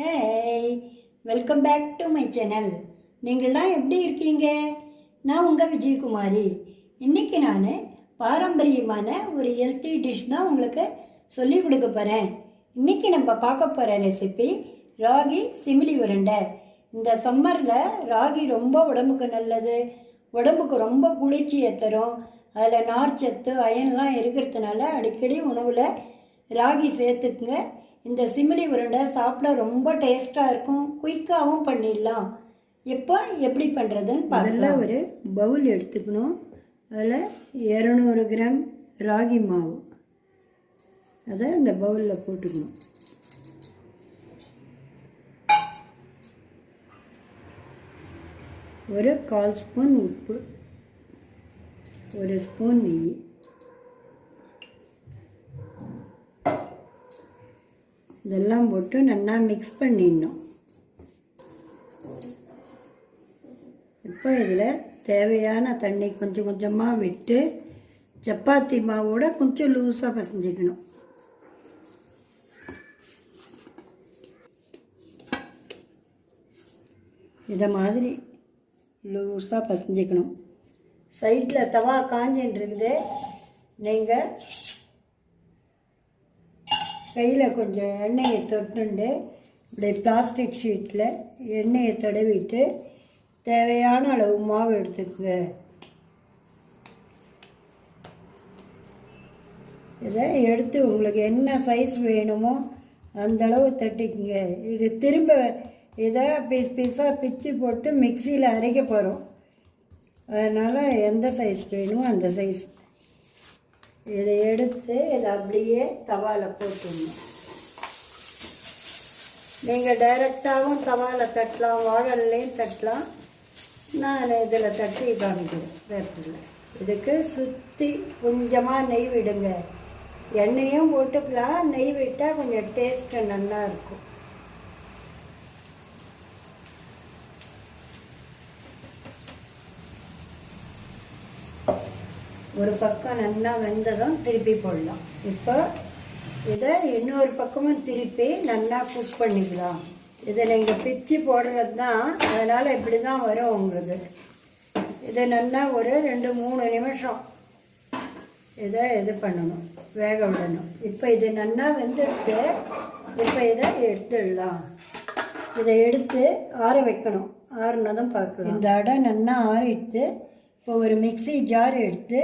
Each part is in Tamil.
Hey, welcome back to my channel. நீங்கள்லாம் எப்படி இருக்கீங்க? நான் உங்கள் விஜயகுமாரி. இன்றைக்கி நான் பாரம்பரியமான ஒரு ஹெல்த்தி டிஷ் தான் உங்களுக்கு சொல்லி கொடுக்க போகிறேன். இன்றைக்கி நம்ம பார்க்க போகிற ரெசிபி ராகி சிமிலி உருண்டை. இந்த சம்மரில் ராகி ரொம்ப உடம்புக்கு நல்லது, உடம்புக்கு ரொம்ப குளிர்ச்சியை தரும். அதில் நார்ச்சத்து அயன்லாம் இருக்கிறதுனால அடிக்கடி உணவில் ராகி சேர்த்துக்குங்க. இந்த சிமிலி உருண்டை சாப்பிட ரொம்ப டேஸ்ட்டாக இருக்கும், குயிக்காகவும் பண்ணிடலாம். இப்போ எப்படி பண்ணுறதுன்னு பார்க்கலாம். ஒரு பவுல் எடுத்துக்கணும். அதில் 200 கிராம் ராகி மாவு அதை இந்த பவுலில் போட்டுக்கணும். ஒரு 1/4 ஸ்பூன் உப்பு, 1 ஸ்பூன் நெய், இதெல்லாம் போட்டு நல்லா மிக்ஸ் பண்ணிடணும். இப்போ இதில் தேவையான தண்ணி கொஞ்சம் கொஞ்சமாக விட்டு சப்பாத்தி மாவோட கொஞ்சம் லூஸாக பசைஞ்சிக்கணும். இதை மாதிரி லூஸாக பசைஞ்சிக்கணும். சைடில் தவா காஞ்சின்னு இருக்குது. நீங்கள் கையில் கொஞ்சம் எண்ணெயை தொட்டுண்டு இப்படி பிளாஸ்டிக் ஷீட்டில் எண்ணெயை தடவிட்டு தேவையான அளவு மாவு எடுத்துக்குங்க. இதை எடுத்து உங்களுக்கு என்ன சைஸ் வேணுமோ அந்தளவு தட்டிக்குங்க. இது திரும்ப இதை பீஸ் பீஸாக பிச்சு போட்டு மிக்சியில் அரைக்க போகிறோம். அதனால் எந்த சைஸ் வேணுமோ அந்த சைஸ் இதை எடுத்து இதை அப்படியே தவாவில் போட்டுடணும். நீங்கள் டைரெக்டாகவும் தவாவில் தட்டலாம், வாழலையும் தட்டலாம். நான் இதில் தட்டி காமிக்கிறேன் வேப்பில். இதுக்கு சுற்றி கொஞ்சமாக நெய் விடுங்க. எண்ணெயும் போட்டுக்கலாம், நெய் விட்டால் கொஞ்சம் டேஸ்ட்டு நல்லா இருக்கும். ஒரு பக்கம் நல்லா வெந்ததும் திருப்பி போடலாம். இப்போ இதை இன்னொரு பக்கமும் திருப்பி நல்லா குக் பண்ணிக்கலாம். இதை நீங்கள் பிச்சு போடுறது தான், அதனால் இப்படி தான் வரும் உங்களுக்கு. இதை நல்லா ஒரு 2-3 நிமிஷம் இதை இது பண்ணணும், வேக விடணும். இப்போ இது நல்லா வெந்துடுத்து. இப்போ இதை எடுத்துடலாம். இதை எடுத்து ஆற வைக்கணும். ஆறுனதும் பார்க்கலாம். இந்த அடை நல்லா ஆறிட்டு இப்போ ஒரு மிக்ஸி ஜார் எடுத்து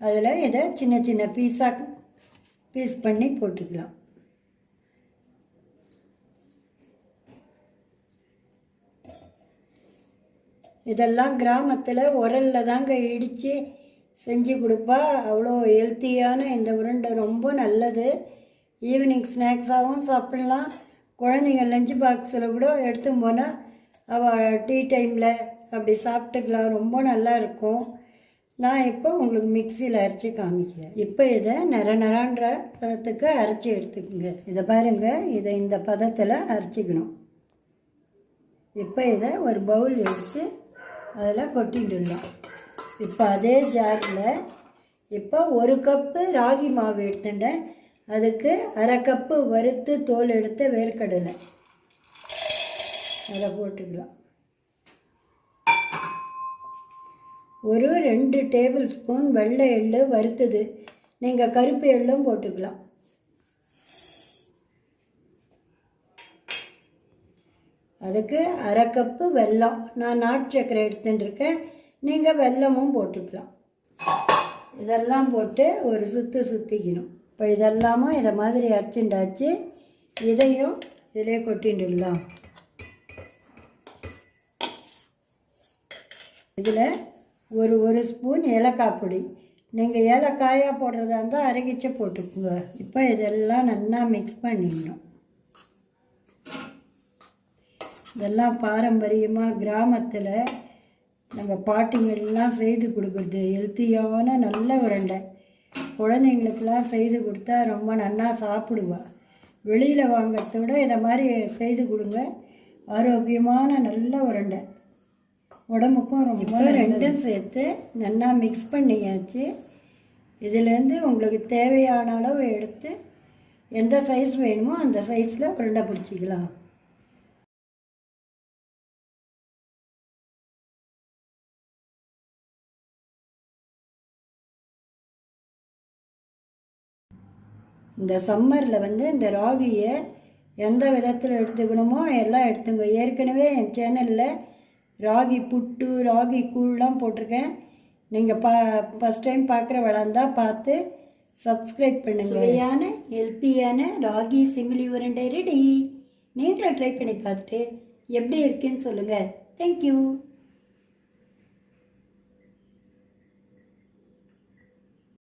அதில் இதை சின்ன சின்ன பீஸ் பண்ணி போட்டுக்கலாம். இதெல்லாம் கிராமத்தில் உரலில் தாங்க இடித்து செஞ்சு கொடுப்பா. அவ்வளோ ஹெல்த்தியான இந்த உருண்டை ரொம்ப நல்லது. ஈவினிங் ஸ்நாக்ஸாகவும் சாப்பிட்லாம். குழந்தைங்க லஞ்ச் பாக்ஸில் கூட எடுத்து போனால் அவள் டீ டைமில் அப்படி சாப்பிட்டுக்கலாம். ரொம்ப நல்லா இருக்கும். நான் இப்போ உங்களுக்கு மிக்சியில் அரைச்சி காமிக்கிறேன். இப்போ இதை நரன்ற பதத்துக்கு அரைச்சி எடுத்துக்கோங்க. இதை பாருங்கள், இதை இந்த பதத்தில் அரைச்சிக்கணும். இப்போ இதை ஒரு பவுல் எடுத்து அதில் கொட்டிட்டுடலாம். இப்போ அதே ஜாரில் இப்போ 1 கப்பு ராகி மாவு எடுத்துட்டேன். அதுக்கு 1/2 கப்பு வறுத்து தோல் எடுத்த வேர்க்கடலை அதை போட்டுக்கலாம். ஒரு 2 டேபிள் ஸ்பூன் வெள்ளை எள்ளு வறுத்தது. நீங்கள் கருப்பு எள்ளும் போட்டுக்கலாம். அதுக்கு 1/2 கப்பு வெல்லம். நான் நாட்டு சர்க்கரை எடுத்துட்டுருக்கேன், நீங்கள் வெல்லமும் போட்டுக்கலாம். இதெல்லாம் போட்டு ஒரு சுற்றிக்கணும். இப்போ இதெல்லாமும் இதை மாதிரி அரைச்சுண்டாச்சு. இதையும் இதிலே கொட்டிட்டுடலாம். இதில் ஒரு ஸ்பூன் ஏலக்காய் பொடி. நீங்கள் ஏலக்காயாக போடுறதா இருந்தால் அரைக்கிச்சு போட்டுக்குங்க. இப்போ இதெல்லாம் நல்லா மிக்ஸ் பண்ணிடணும். இதெல்லாம் பாரம்பரியமாக கிராமத்தில் நம்ம பாட்டிங்கள்லாம் செய்து கொடுக்குறது ஹெல்த்தியான நல்ல உருண்டை. குழந்தைங்களுக்கெல்லாம் செய்து கொடுத்தா ரொம்ப நல்லா சாப்பிடுவா. வெளியில் வாங்கிறத விட இதை மாதிரி செய்து கொடுங்க. ஆரோக்கியமான நல்ல உருண்டை, உடம்புக்கும் ரொம்ப. ரெண்டும் சேர்த்து நல்லா மிக்ஸ் பண்ணியாச்சு. இதிலேருந்து உங்களுக்கு தேவையான அளவு எடுத்து எந்த சைஸ் வேணுமோ அந்த சைஸில் உருண்டை பிடிச்சிக்கலாம். இந்த சம்மரில் வந்து இந்த ராகியை எந்த விதத்தில் எடுத்துக்கணுமோ எல்லாம் எடுத்துங்க. ஏற்கனவே என் சேனலில் ராகி புட்டு, ராகி கூழ்லாம் போட்டிருக்கேன். நீங்கள் ஃபஸ்ட் டைம் பார்க்குற வளர்ந்தால் பார்த்து சப்ஸ்கிரைப் பண்ணுங்கள். சுவையான ஹெல்த்தியான ராகி சிமிலி உருண்டை ரெடி. நீங்களும் ட்ரை பண்ணி பார்த்துட்டு எப்படி இருக்குன்னு சொல்லுங்கள். தேங்க்யூ.